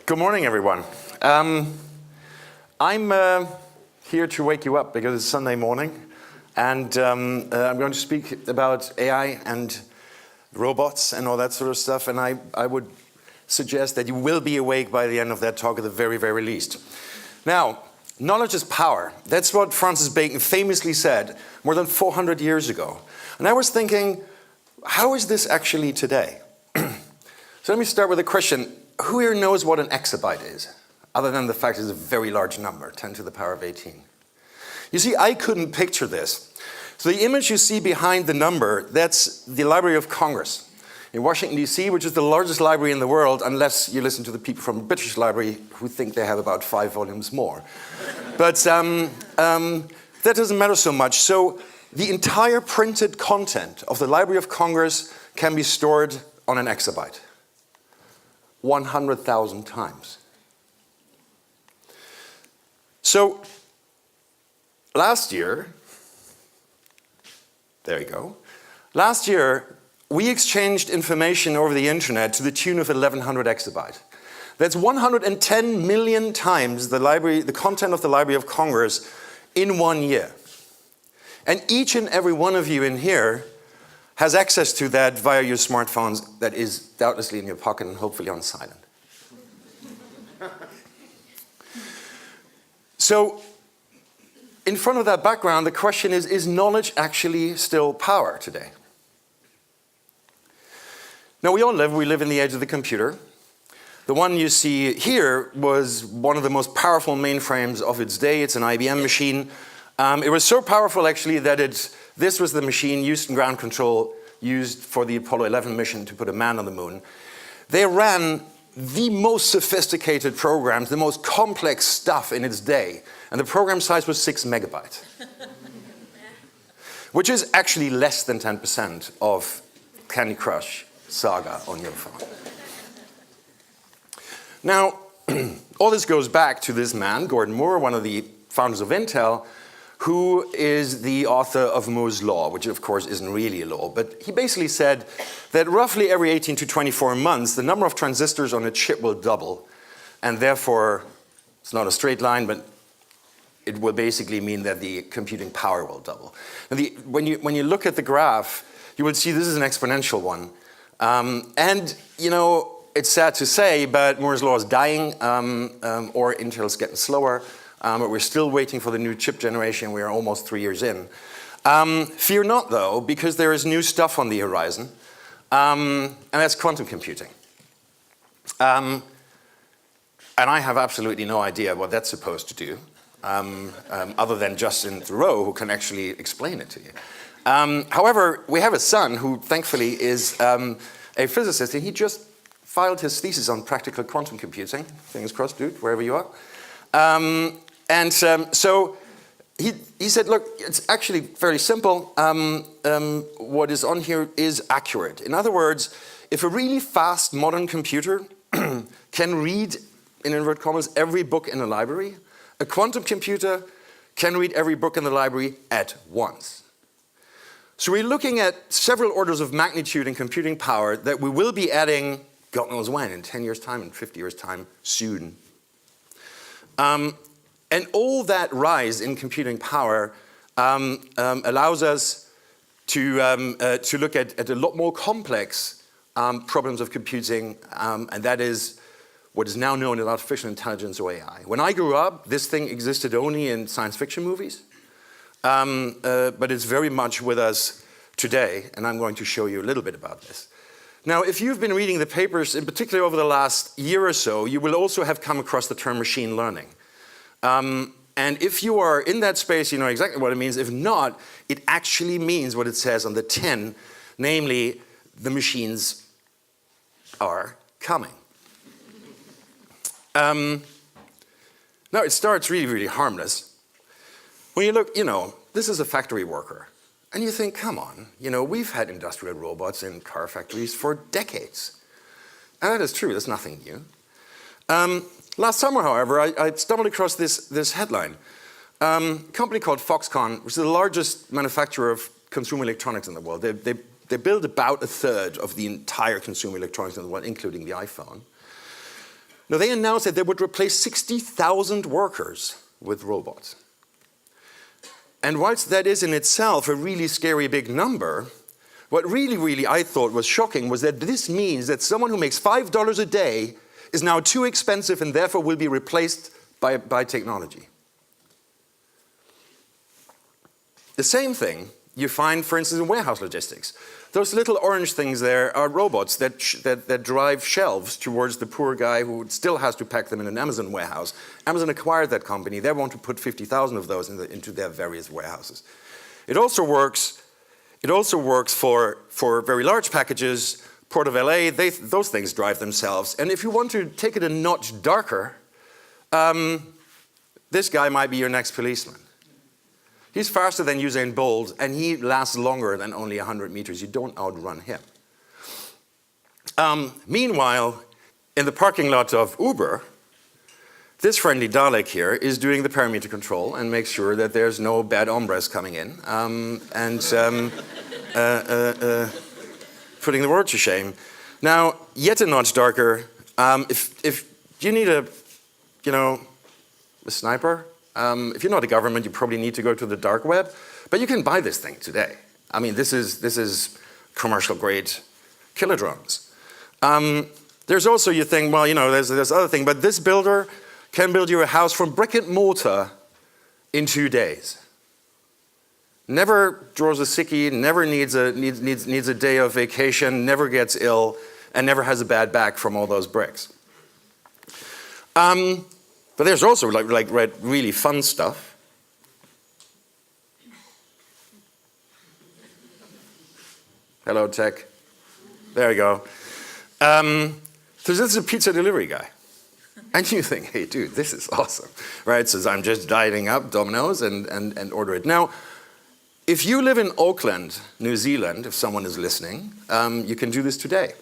Good morning, everyone. I'm here to wake you up because it's Sunday morning, and I'm going to speak about AI and robots and all that sort of stuff, and I would suggest that you will be awake by the end of that talk at the very, very least. Now, knowledge is power. That's what Francis Bacon famously said more than 400 years ago. And I was thinking, how is this actually today? So let me start with a question. Who here knows what an exabyte is? Other than the fact it's a very large number, 10 to the power of 18. You see, I couldn't picture this. So the image you see behind the number, that's the Library of Congress in Washington, D.C., which is the largest library in the world, unless you listen to the people from the British Library who think they have about 5 volumes more. But that doesn't matter so much. So the entire printed content of the Library of Congress can be stored on an exabyte. 100,000 times. So last year, there you go. Last year, we exchanged information over the internet to the tune of 1,100 exabyte. That's 110 million times the content of the Library of Congress in 1 year. And each and every one of you in here has access to that via your smartphones that is doubtlessly in your pocket and hopefully on silent. So, in front of that background, the question is knowledge actually still power today? Now, we live in the age of the computer. The one you see here was one of the most powerful mainframes of its day. It's an IBM machine. It was so powerful, actually, that this was the machine used in ground control, used for the Apollo 11 mission to put a man on the moon. They ran the most sophisticated programs, the most complex stuff in its day, and the program size was 6 megabytes, which is actually less than 10% of Candy Crush Saga on your phone. Now, all this goes back to this man, Gordon Moore, one of the founders of Intel, who is the author of Moore's Law, which of course isn't really a law, but he basically said that roughly every 18 to 24 months, the number of transistors on a chip will double, and therefore, it's not a straight line, but it will basically mean that the computing power will double. Now when you look at the graph, you will see this is an exponential one. And, you know, it's sad to say, but Moore's Law is dying, or Intel's getting slower. But we're still waiting for the new chip generation. We are almost 3 years in. Fear not, though, because there is new stuff on the horizon, and that's quantum computing. And I have absolutely no idea what that's supposed to do, other than Justin Thoreau, who can actually explain it to you. However, we have a son who, thankfully, is a physicist, and he just filed his thesis on practical quantum computing. Fingers crossed, dude, wherever you are. So he said, look, it's actually very simple. What is on here is accurate. In other words, if a really fast modern computer can read, in inverted commas, every book in a library, a quantum computer can read every book in the library at once. So we're looking at several orders of magnitude in computing power that we will be adding, God knows when, in 10 years' time, in 50 years' time, soon. And all that rise in computing power allows us to look at a lot more complex problems of computing, and that is what is now known as artificial intelligence, or AI. When I grew up, this thing existed only in science fiction movies, but it's very much with us today, and I'm going to show you a little bit about this. Now, if you've been reading the papers, in particular over the last year or so, you will also have come across the term machine learning. And if you are in that space, you know exactly what it means. If not, it actually means what it says on the tin, namely, the machines are coming. Now, it starts really, really harmless. When you look, you know, this is a factory worker. And you think, come on, you know, we've had industrial robots in car factories for decades. And that is true, that's nothing new. Last summer, however, I stumbled across this headline. A company called Foxconn, which is the largest manufacturer of consumer electronics in the world. They build about a third of the entire consumer electronics in the world, including the iPhone. Now, they announced that they would replace 60,000 workers with robots. And whilst that is in itself a really scary big number, what really I thought was shocking was that this means that someone who makes $5 a day is now too expensive and therefore will be replaced by technology. The same thing you find, for instance, in warehouse logistics. Those little orange things there are robots that drive shelves towards the poor guy who still has to pack them in an Amazon warehouse. Amazon acquired that company. They want to put 50,000 of those into their various warehouses. It also works for very large packages. Port of LA, those things drive themselves. And if you want to take it a notch darker, this guy might be your next policeman. He's faster than Usain Bolt, and he lasts longer than only 100 meters. You don't outrun him. Meanwhile, in the parking lot of Uber, this friendly Dalek here is doing the parameter control and makes sure that there's no bad hombres coming in putting the world to shame. Now, yet a notch darker, if you need a sniper, if you're not a government, you probably need to go to the dark web, but you can buy this thing today. I mean, this is commercial grade killer drones. There's also, you think, well, there's other thing, but this builder can build you a house from brick and mortar in 2 days. Never draws a sickie, never needs a day of vacation, never gets ill, and never has a bad back from all those bricks. But there's also like really fun stuff. Hello, tech. There we go. So this is a pizza delivery guy. And you think, hey, dude, this is awesome, right? So I'm just dialing up Domino's and order it. Now, if you live in Auckland, New Zealand, if someone is listening, you can do this today.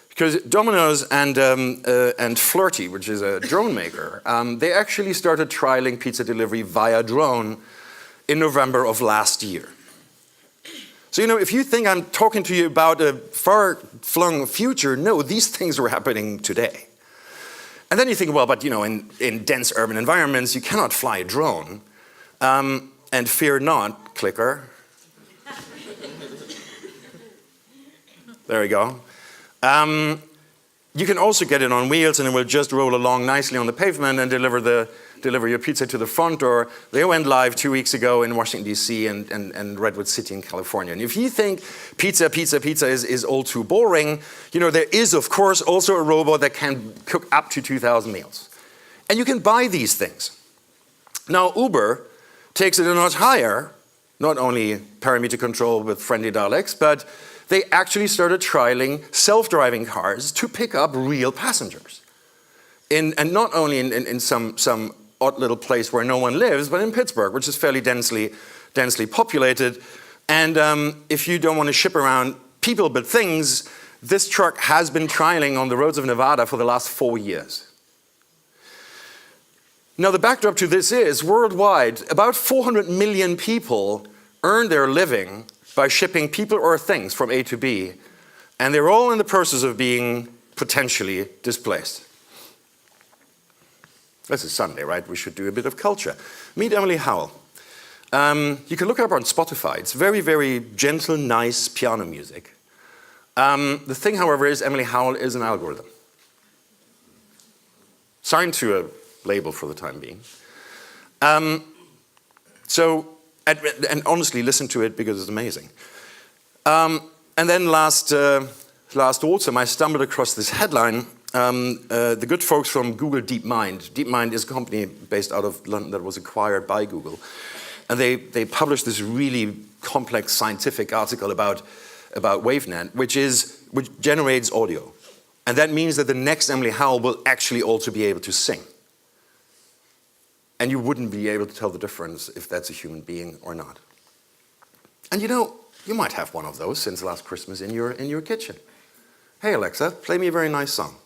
Because Domino's and Flirty, which is a drone maker, they actually started trialing pizza delivery via drone in November of last year. So, if you think I'm talking to you about a far-flung future, no, these things were happening today. And then you think, well, but in dense urban environments, you cannot fly a drone. And fear not, clicker. There we go. You can also get it on wheels and it will just roll along nicely on the pavement and deliver your pizza to the front door. They went live 2 weeks ago in Washington, D.C. and Redwood City in California. And if you think pizza is all too boring, there is, of course, also a robot that can cook up to 2,000 meals. And you can buy these things. Now, Uber takes it a notch higher, not only parameter control with friendly Daleks, but they actually started trialing self-driving cars to pick up real passengers. And not only in some odd little place where no one lives, but in Pittsburgh, which is fairly densely populated. And if you don't want to ship around people but things, this truck has been trialing on the roads of Nevada for the last 4 years. Now, the backdrop to this is, worldwide, about 400 million people earn their living by shipping people or things from A to B, and they're all in the process of being potentially displaced. This is Sunday, right? We should do a bit of culture. Meet Emily Howell. You can look her up on Spotify. It's very, very gentle, nice piano music. The thing, however, is Emily Howell is an algorithm. Signed to a label for the time being. And honestly, listen to it because it's amazing. And then last autumn, I stumbled across this headline. The good folks from Google DeepMind. DeepMind is a company based out of London that was acquired by Google. And they published this really complex scientific article about WaveNet, which generates audio. And that means that the next Emily Howell will actually also be able to sing. And you wouldn't be able to tell the difference if that's a human being or not. And you might have one of those since last Christmas in your kitchen. Hey Alexa, play me a very nice song.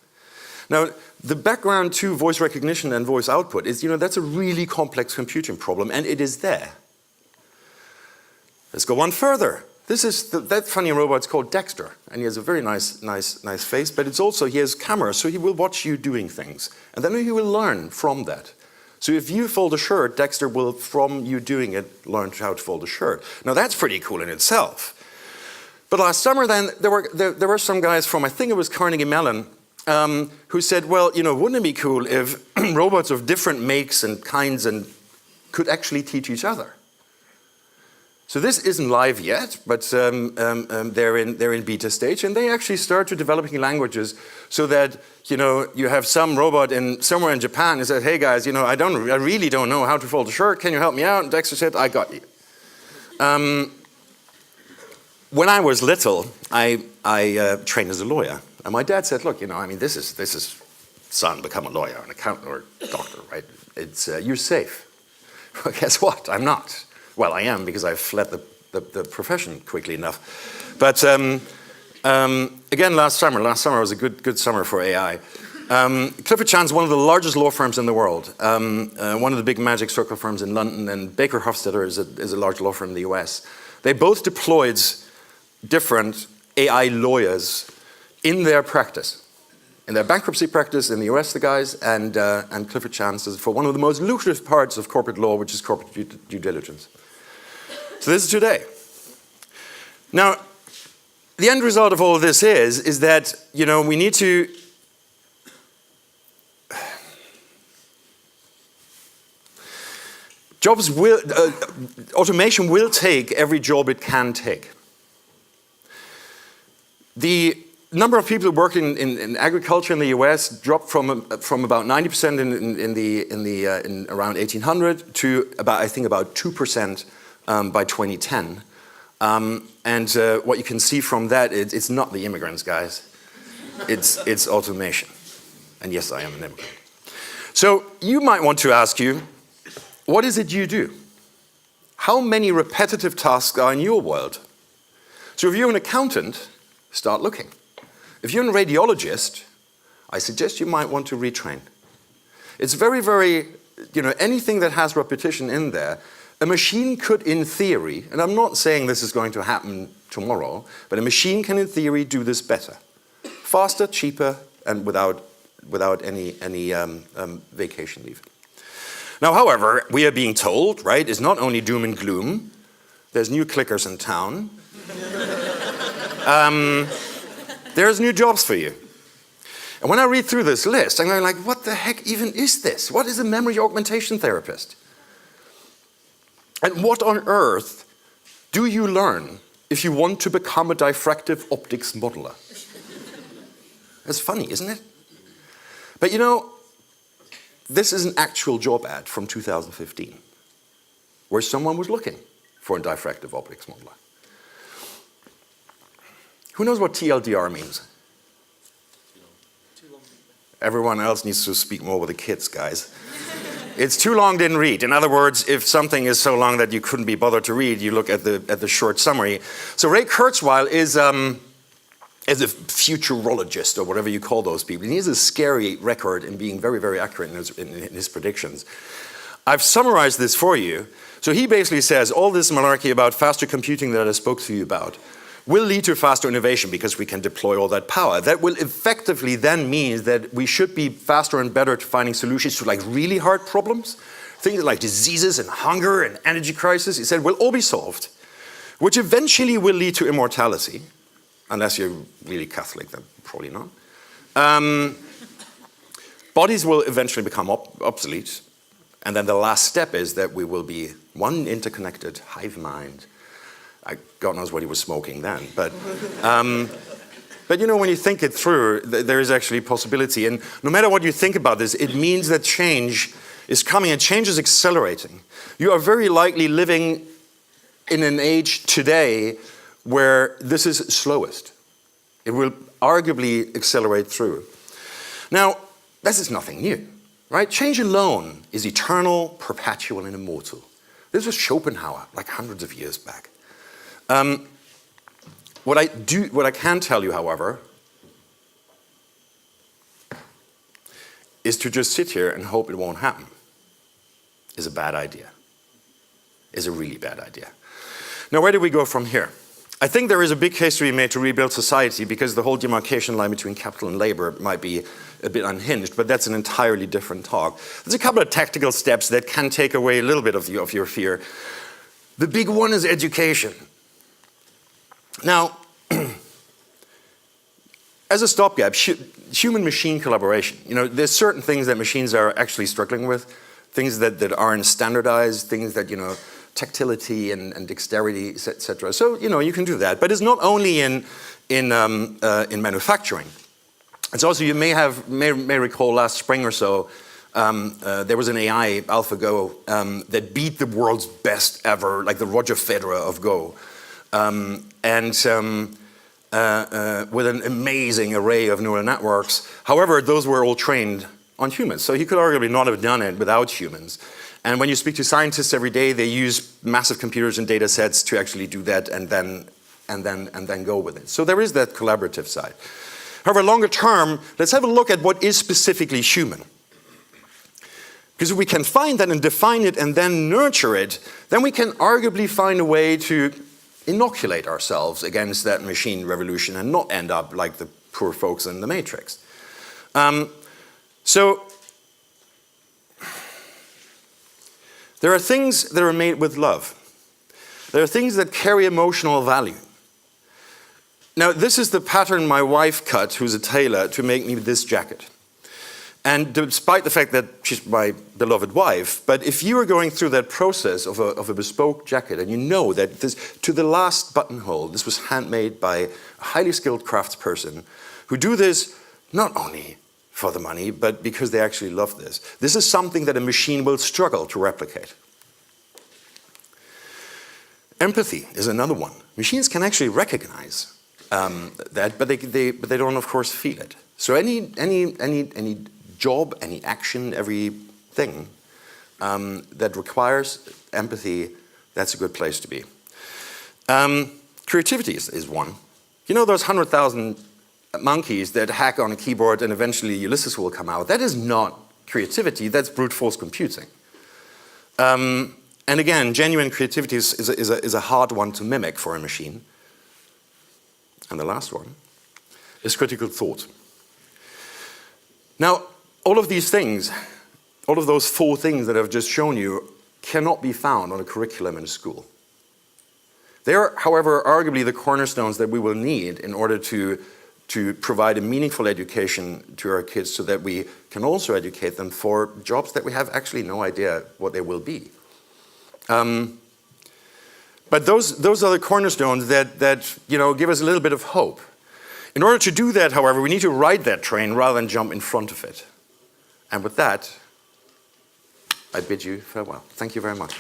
Now, the background to voice recognition and voice output is, that's a really complex computing problem, and it is there. Let's go one further. that funny robot's called Dexter, and he has a very nice face, but it's also, he has cameras, so he will watch you doing things, and then he will learn from that. So if you fold a shirt, Dexter will, from you doing it, learn how to fold a shirt. Now that's pretty cool in itself. But last summer then, there were some guys from, I think it was Carnegie Mellon, who said, well, wouldn't it be cool if robots of different makes and kinds could actually teach each other? So this isn't live yet, but they're in beta stage, and they actually started developing languages so that you have some robot somewhere in Japan who said, "Hey guys, I really don't know how to fold a shirt. Can you help me out?" And Dexter said, "I got you." When I was little, I trained as a lawyer, and my dad said, "Look, this is son, become a lawyer, an accountant, or a doctor, right? It's you're safe." Well, guess what? I'm not. Well, I am, because I've fled the profession quickly enough. But again, last summer was a good summer for AI. Clifford Chance is one of the largest law firms in the world, one of the big Magic Circle firms in London, and Baker Hofstadter is a large law firm in the US. They both deployed different AI lawyers in their practice. In their bankruptcy practice in the US, the guys, and Clifford Chance is for one of the most lucrative parts of corporate law, which is corporate due diligence. So this is today. Now, the end result of all of this is that, we need to automation will take every job it can take. The number of people working in agriculture in the US dropped from about 90% in around 1800 to about 2% by 2010. And what you can see from that is it's not the immigrants, guys. It's automation. And yes, I am an immigrant. So you might want to ask you, what is it you do? How many repetitive tasks are in your world? So if you're an accountant, start looking. If you're a radiologist, I suggest you might want to retrain. It's very, very, anything that has repetition in there, a machine could, in theory, and I'm not saying this is going to happen tomorrow, but a machine can, in theory, do this better. Faster, cheaper, and without any vacation leave. Now, however, we are being told, right, it's not only doom and gloom. There's new clickers in town. There's new jobs for you. And when I read through this list, I'm going like, what the heck even is this? What is a memory augmentation therapist? And what on earth do you learn if you want to become a diffractive optics modeler? That's funny, isn't it? But this is an actual job ad from 2015, where someone was looking for a diffractive optics modeler. Who knows what TLDR means? Everyone else needs to speak more with the kids, guys. It's too long, didn't read. In other words, if something is so long that you couldn't be bothered to read, you look at the short summary. So Ray Kurzweil is a futurologist, or whatever you call those people. He has a scary record in being very, very accurate in his predictions. I've summarized this for you. So he basically says all this malarkey about faster computing that I spoke to you about will lead to faster innovation because we can deploy all that power. That will effectively then mean that we should be faster and better at finding solutions to really hard problems. Things like diseases and hunger and energy crisis, he said, will all be solved, which eventually will lead to immortality. Unless you're really Catholic, then probably not. Bodies will eventually become obsolete. And then the last step is that we will be one interconnected hive mind. God knows what he was smoking then. But when you think it through, there is actually possibility. And no matter what you think about this, it means that change is coming and change is accelerating. You are very likely living in an age today where this is slowest. It will arguably accelerate through. Now, this is nothing new, right? Change alone is eternal, perpetual, and immortal. This was Schopenhauer, hundreds of years back. What I can tell you, however, is to just sit here and hope it won't happen is a bad idea. Is a really bad idea. Now, where do we go from here? I think there is a big case to be made to rebuild society because the whole demarcation line between capital and labor might be a bit unhinged, but that's an entirely different talk. There's a couple of tactical steps that can take away a little bit of your fear. The big one is education. Now, as a stopgap, human-machine collaboration. There's certain things that machines are actually struggling with, things that aren't standardized, things that, tactility and dexterity, etc. So, you can do that. But it's not only in manufacturing. It's also, you may recall last spring or so, there was an AI AlphaGo that beat the world's best ever, like the Roger Federer of Go. With an amazing array of neural networks. However, those were all trained on humans. So he could arguably not have done it without humans. And when you speak to scientists every day, they use massive computers and data sets to actually do that and then go with it. So there is that collaborative side. However, longer term, let's have a look at what is specifically human. Because if we can find that and define it and then nurture it, then we can arguably find a way to inoculate ourselves against that machine revolution and not end up like the poor folks in the Matrix. So there are things that are made with love. There are things that carry emotional value. Now, this is the pattern my wife cut, who's a tailor, to make me this jacket. And despite the fact that she's my beloved wife, but if you are going through that process of a bespoke jacket, and you know that this, to the last buttonhole, this was handmade by a highly skilled craftsperson who do this not only for the money, but because they actually love this. This is something that a machine will struggle to replicate. Empathy is another one. Machines can actually recognize that, but they don't, of course, feel it. So any job, any action, everything that requires empathy, that's a good place to be. Creativity is one. You know those 100,000 monkeys that hack on a keyboard and eventually Ulysses will come out? That is not creativity, that's brute force computing. And again, genuine creativity is a hard one to mimic for a machine. And the last one is critical thought. Now, all of these things, all of those 4 things that I've just shown you, cannot be found on a curriculum in a school. They are, however, arguably the cornerstones that we will need in order to provide a meaningful education to our kids so that we can also educate them for jobs that we have actually no idea what they will be. But those are the cornerstones that give us a little bit of hope. In order to do that, however, we need to ride that train rather than jump in front of it. And with that, I bid you farewell. Thank you very much.